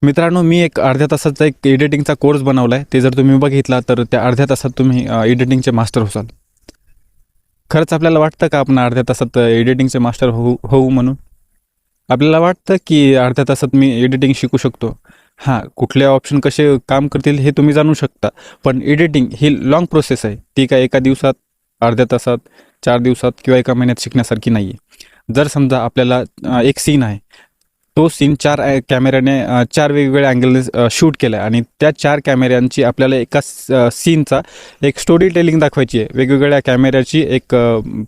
मित्रांनो, मी एक अर्ध्या तासाचा एक एडिटिंगचा कोर्स बनवला आहे. ते जर तुम्ही बघितला तर त्या अर्ध्या तासात तुम्ही एडिटिंगचे मास्टर होसाल. खरंच आपल्याला वाटतं का आपण अर्ध्या तासात एडिटिंगचे मास्टर होऊ म्हणून? आपल्याला वाटतं की अर्ध्या तासात मी एडिटिंग शिकू शकतो. हां, कुठले ऑप्शन कसे काम करतील हे तुम्ही जाणू शकता. पण एडिटिंग ही लाँग प्रोसेस आहे. ती काय एका दिवसात, अर्ध्या तासात, 4 दिवसात किंवा एका महिन्यात शिकण्यासारखी नाही आहे. जर समजा आपल्याला एक सीन आहे, तो सीन 4 कॅमेऱ्याने 4 वेगवेगळ्या अँगलने शूट केला आहे आणि त्या 4 कॅमेऱ्यांची आपल्याला एका सीनचा एक स्टोरी टेलिंग दाखवायची आहे. वेगवेगळ्या कॅमेऱ्याची एक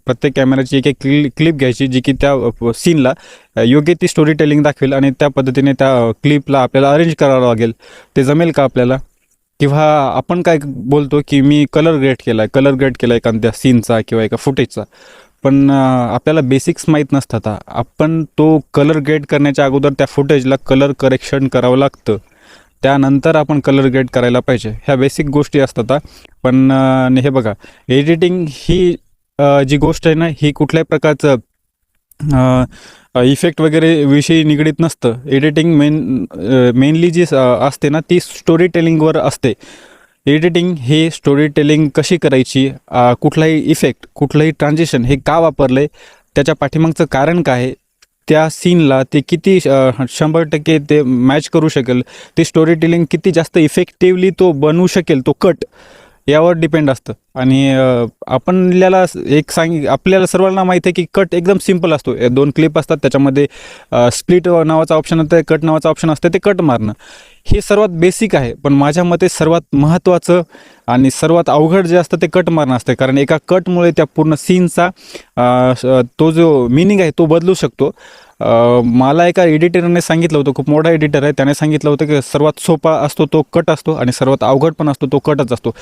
प्रत्येक कॅमेऱ्याची एक एक क्लिप घ्यायची, जी की त्या सीनला योग्य ती स्टोरी टेलिंग दाखवेल आणि त्या पद्धतीने त्या क्लिपला आपल्याला अरेंज करावं लागेल. ते जमेल का आपल्याला? किंवा आपण काय बोलतो की मी कलर ग्रेड केला आहे एखाद्या सीनचा किंवा एका फुटेजचा. पण आपल्याला बेसिक्स माहीत नसतात. आपण तो कलर ग्रेड करण्याच्या अगोदर त्या फुटेजला कलर करेक्शन करावं लागतं. त्यानंतर आपण कलर ग्रेड करायला पाहिजे. ह्या बेसिक गोष्टी असतात. पण हे बघा, एडिटिंग ही जी गोष्ट आहे ना, ही कुठल्याही प्रकारचं इफेक्ट वगैरे विषयी निगडीत नसतं. एडिटिंग मेनली जी असते ना, ती स्टोरी टेलिंगवर असते. एडिटिंग हे स्टोरी टेलिंग कशी करायची, कुठलाही इफेक्ट, कुठलंही ट्रान्झिशन हे का वापरलं आहे, त्याच्या पाठीमागचं कारण काय आहे, त्या सीनला ते किती 100% ते मॅच करू शकेल, ते स्टोरी टेलिंग किती जास्त इफेक्टिवली तो बनवू शकेल, तो कट यावर डिपेंड असतं. आणि आपल्याला आपल्याला सर्वांना माहीत आहे की कट एकदम सिम्पल असतो. 2 क्लिप असतात, त्याच्यामध्ये स्प्लिट नावाचा ऑप्शन असतं, कट नावाचा ऑप्शन असतं, ते कट मारणं हे सर्वात बेसिक आहे. पण माझ्या मते सर्वात महत्त्वाचं आणि सर्वात अवघड जे असतं ते कट मारणं असतं. कारण एका कटमुळे त्या पूर्ण सीनचा तो जो मिनिंग आहे तो बदलू शकतो. मला एका एडिटरने सांगितलं होतं, खूप मोठा एडिटर आहे, त्याने सांगितलं होतं की सर्वात सोपा असतो तो कट असतो आणि सर्वात अवघड पण असतो तो कटच असतो.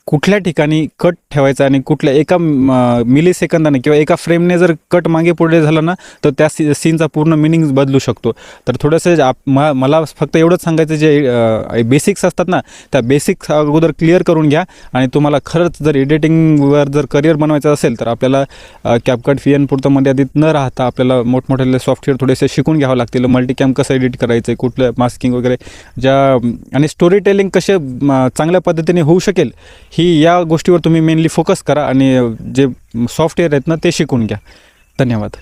कुठल्या ठिकाणी कट ठेवायचा आणि कुठल्या एका मिली सेकंदाने किंवा एका फ्रेमने जर कट मागे पुढे झाला ना, तर त्या सीनचा पूर्ण मिनिंग बदलू शकतो. तर थोडंसं मला फक्त एवढंच सांगायचं, जे बेसिक्स असतात ना, त्या बेसिक्स अगोदर क्लिअर करून घ्या. आणि तुम्हाला खरंच जर एडिटिंगवर जर करिअर बनवायचं असेल तर आपल्याला CapCut VN पुरतं मर्यादित न राहता आपल्याला मोठमोठे सॉफ्टवेअर थोडेसे शिकून घ्यावं लागतील. मल्टीकॅम कसं एडिट करायचं, कुठलं मास्किंग वगैरे, आणि स्टोरी टेलिंग कसे चांगल्या पद्धतीने होऊ शकेल, या गोष्टीवर तुम्ही मेनली फोकस करा आणि जे सॉफ्टवेअर आहेत ना ते शिकून घ्या. धन्यवाद.